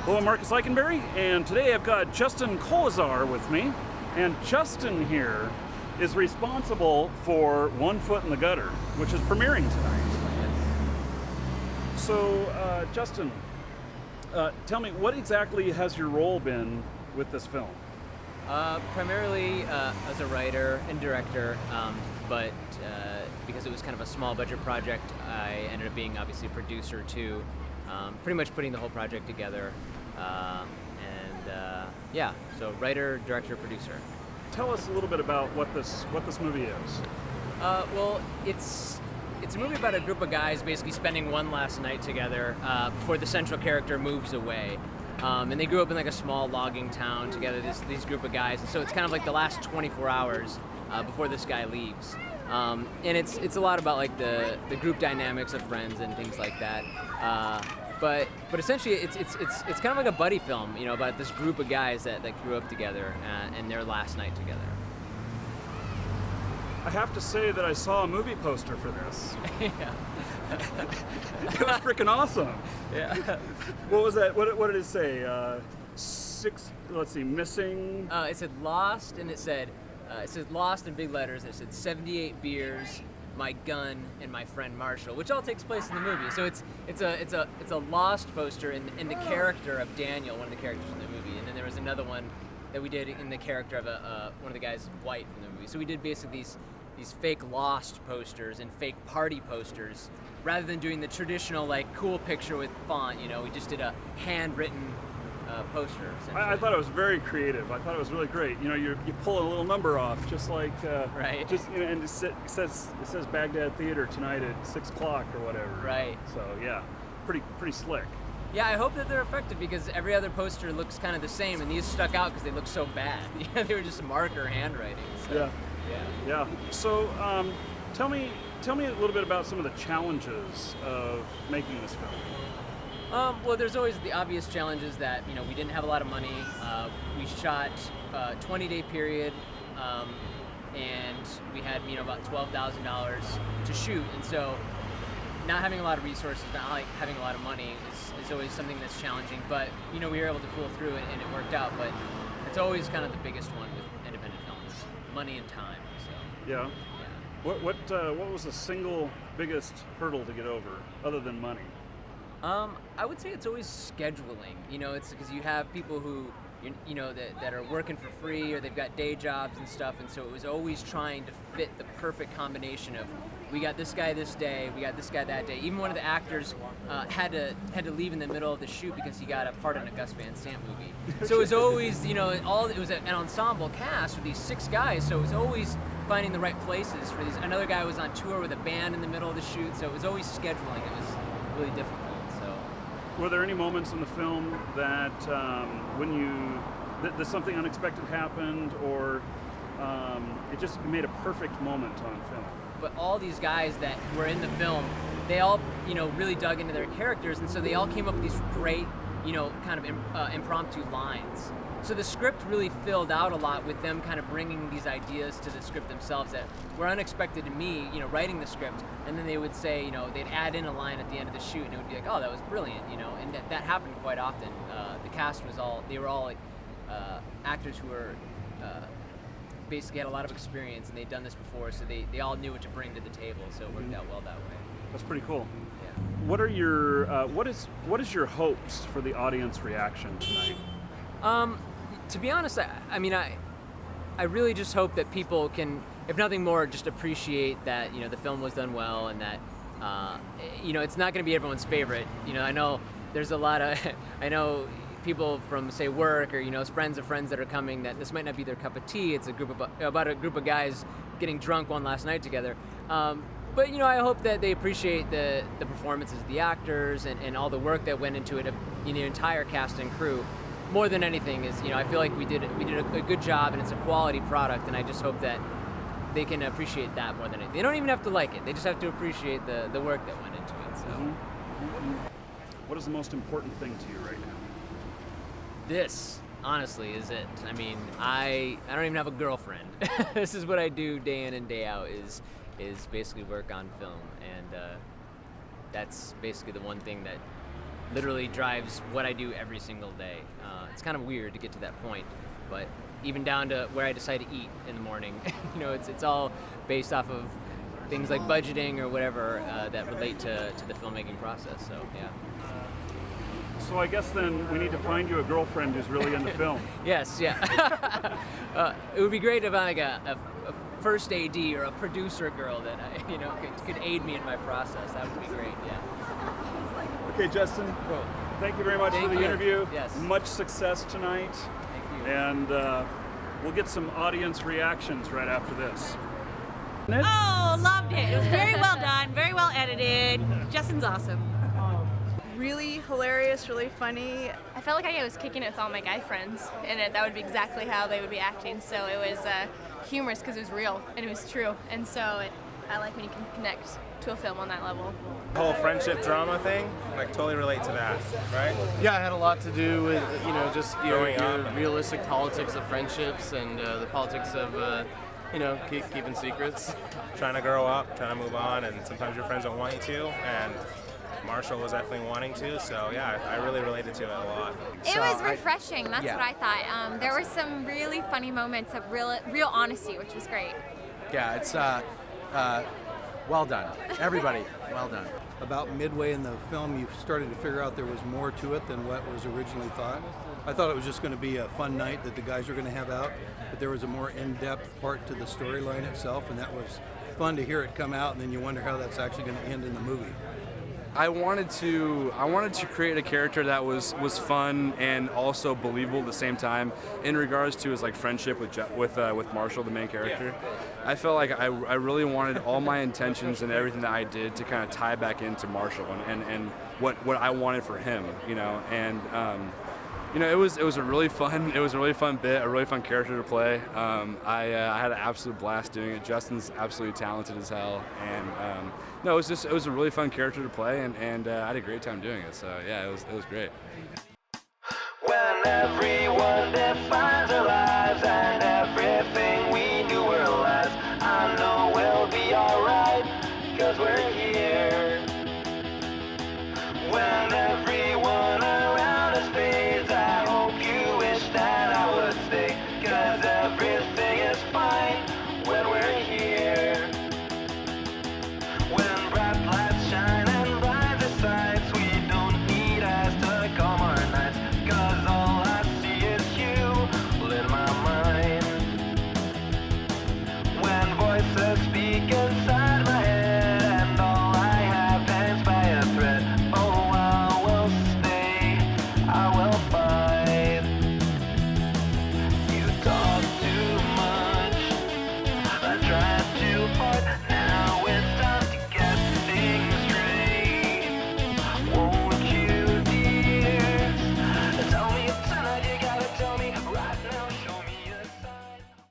Hello, I'm Marcus Eichenberry, and today I've got Justin Koleszar with me. And Justin here is responsible for One Foot in the Gutter, which is premiering tonight. So, Justin, tell me, what exactly has your role been with this film? Primarily as a writer and director, but because it was kind of a small budget project, I ended up being obviously a producer too, pretty much putting the whole project together. So writer, director, producer. Tell us a little bit about what this movie is. Well, it's a movie about a group of guys basically spending one last night together before the central character moves away. And they grew up in like a small logging town together, these group of guys. And so it's kind of like the last 24 hours before this guy leaves. And it's a lot about like the group dynamics of friends and things like that. But essentially it's kind of like a buddy film, you know, about this group of guys that grew up together and their last night together. I have to say that I saw a movie poster for this. Yeah. It was freaking awesome. Yeah. What was that? What did it say? Missing. It said Lost, and it said Lost in big letters. And it said 78 beers, my gun, and my friend Marshall, which all takes place in the movie. So it's a Lost poster in the character of Daniel, one of the characters in the movie, and then there was another one that we did in the character of one of the guys, White, from the movie. So we did basically these fake Lost posters and fake party posters, rather than doing the traditional like cool picture with font. You know, we just did a handwritten poster. I thought it was very creative. I thought it was really great. You know, you pull a little number off, just like right. Just you know, and it says Baghdad Theater tonight at 6 o'clock or whatever. Right. So yeah, pretty slick. Yeah, I hope that they're effective because every other poster looks kind of the same, and these stuck out because they look so bad. They were just marker handwriting. So, yeah. So tell me a little bit about some of the challenges of making this film. Well, there's always the obvious challenges that, you know, we didn't have a lot of money. We shot a 20-day period, and we had, you know, about $12,000 to shoot. And so not having a lot of resources, not like having a lot of money is always something that's challenging. But, you know, we were able to pull through it, and it worked out. But it's always kind of the biggest one with independent films, money and time. So yeah. What was the single biggest hurdle to get over, other than money? I would say it's always scheduling. You know, it's because you have people who, you know, that are working for free or they've got day jobs and stuff, and so it was always trying to fit the perfect combination of, we got this guy this day, we got this guy that day. Even one of the actors had to leave in the middle of the shoot because he got a part in a Gus Van Sant movie. So it was always, you know, it was an ensemble cast with these 6 guys, so it was always finding the right places for these. Another guy was on tour with a band in the middle of the shoot, so it was always scheduling. It was really difficult. Were there any moments in the film that that something unexpected happened, or it just made a perfect moment on film? But all these guys that were in the film, they all, you know, really dug into their characters, and so they all came up with these great, you know, kind of impromptu lines. So the script really filled out a lot with them kind of bringing these ideas to the script themselves that were unexpected to me, you know, writing the script. And then they would say, you know, they'd add in a line at the end of the shoot, and it would be like, oh, that was brilliant, you know. And that happened quite often. The cast they were all like actors who were basically had a lot of experience, and they'd done this before, so they all knew what to bring to the table. So it worked out well that way. That's pretty cool. Yeah. What are your what is your hopes for the audience reaction tonight? To be honest, I mean, I really just hope that people can, if nothing more, just appreciate that, you know, the film was done well, and that, you know, it's not going to be everyone's favorite. You know, I know there's a lot of, I know people from, say, work or, you know, friends of friends that are coming that this might not be their cup of tea. It's about a group of guys getting drunk one last night together. But, you know, I hope that they appreciate the performances of the actors and all the work that went into it, you know, the entire cast and crew. More than anything is, you know, I feel like we did a good job, and it's a quality product, and I just hope that they can appreciate that more than anything. They don't even have to like it. They just have to appreciate the work that went into it. So, What is the most important thing to you right now? This, honestly, is it. I mean, I don't even have a girlfriend. This is what I do day in and day out is basically work on film, and that's basically the one thing that literally drives what I do every single day. It's kind of weird to get to that point, but even down to where I decide to eat in the morning, it's all based off of things like budgeting or whatever that relate to the filmmaking process. So yeah. So I guess then we need to find you a girlfriend who's really into film. Yes, yeah. It would be great if I a first AD or a producer girl that could aid me in my process. That would be great. Yeah. Okay, Justin. Cool. Thank you very much for the interview. Yes. Much success tonight. Thank you. And we'll get some audience reactions right after this. Oh, loved it. It was very well done, very well edited. Justin's awesome. Really hilarious, really funny. I felt like I was kicking it with all my guy friends, and that would be exactly how they would be acting. So it was humorous because it was real and it was true. And so I like when you can connect to a film on that level. The whole friendship drama thing, like totally relate to that, right? Yeah, it had a lot to do with just your Growing up. realistic politics of friendships and the politics of keeping secrets. Trying to grow up, trying to move on, and sometimes your friends don't want you to, and Marshall was definitely wanting to, so yeah, I really related to it a lot. It was refreshing, that's what I thought. There were some really funny moments of real honesty, which was great. Yeah, it's well done. Everybody, well done. About midway in the film, you started to figure out there was more to it than what was originally thought. I thought it was just going to be a fun night that the guys were going to have out, but there was a more in-depth part to the storyline itself, and that was fun to hear it come out, and then you wonder how that's actually going to end in the movie. I wanted to create a character that was fun and also believable at the same time in regards to his like friendship with Marshall, the main character. I felt like I really wanted all my intentions and everything that I did to kind of tie back into Marshall and what I wanted for him, and it was a really fun bit, a really fun character to play. I had an absolute blast doing it. Justin's absolutely talented as hell, and it was a really fun character to play, and I had a great time doing it. So yeah, it was great. When every